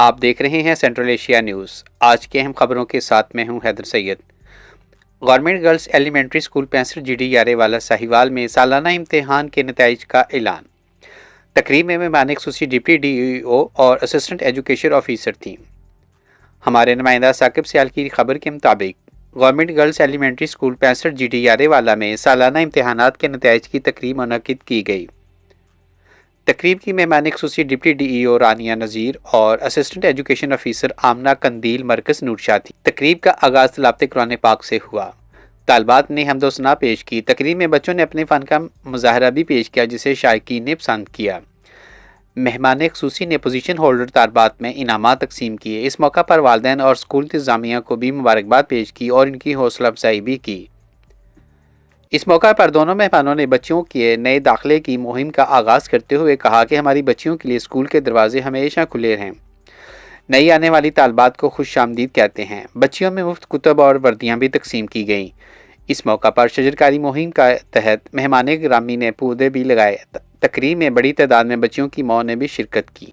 آپ دیکھ رہے ہیں سینٹرل ایشیا نیوز۔ آج کے اہم خبروں کے ساتھ میں ہوں Haider Syed. Government girls elementary school 65 GD یارے والا ساہیوال میں سالانہ امتحان کے نتائج کا اعلان۔ تقریب میں مہمان خصوصی ڈپٹی DEO اور اسسٹنٹ ایجوکیشن آفیسر تھیں۔ ہمارے نمائندہ ثاقب سیال کی خبر کے مطابق government girls elementary school 65 GD یارے والا میں سالانہ امتحانات کے نتائج کی تقریب منعقد کی گئی۔ تقریب کی مہمان خصوصی ڈپٹی DEO رانیہ نذیر اور assistant education officer Amna Qandeel مرکز نورشاہ تھی۔ تقریب کا آغاز تلاوت قرآن پاک سے ہوا۔ طالبات نے حمد و ثنا پیش کی۔ تقریب میں بچوں نے اپنے فن کا مظاہرہ بھی پیش کیا جسے شائقین نے پسند کیا۔ مہمان خصوصی نے پوزیشن ہولڈر طالبات میں انعامات تقسیم کیے۔ اس موقع پر والدین اور اسکول انتظامیہ کو بھی مبارکباد پیش کی اور ان کی حوصلہ افزائی بھی کی۔ اس موقع پر دونوں مہمانوں نے بچیوں کے نئے داخلے کی مہم کا آغاز کرتے ہوئے کہا کہ ہماری بچیوں کے لیے اسکول کے دروازے ہمیشہ کھلے ہیں۔ نئی آنے والی طالبات کو خوش آمدید کہتے ہیں۔ بچیوں میں مفت کتب اور وردیاں بھی تقسیم کی گئیں۔ اس موقع پر شجرکاری مہم کا تحت مہمان گرامی نے پودے بھی لگائے۔ تقریب میں بڑی تعداد میں بچیوں کی ماؤں نے بھی شرکت کی۔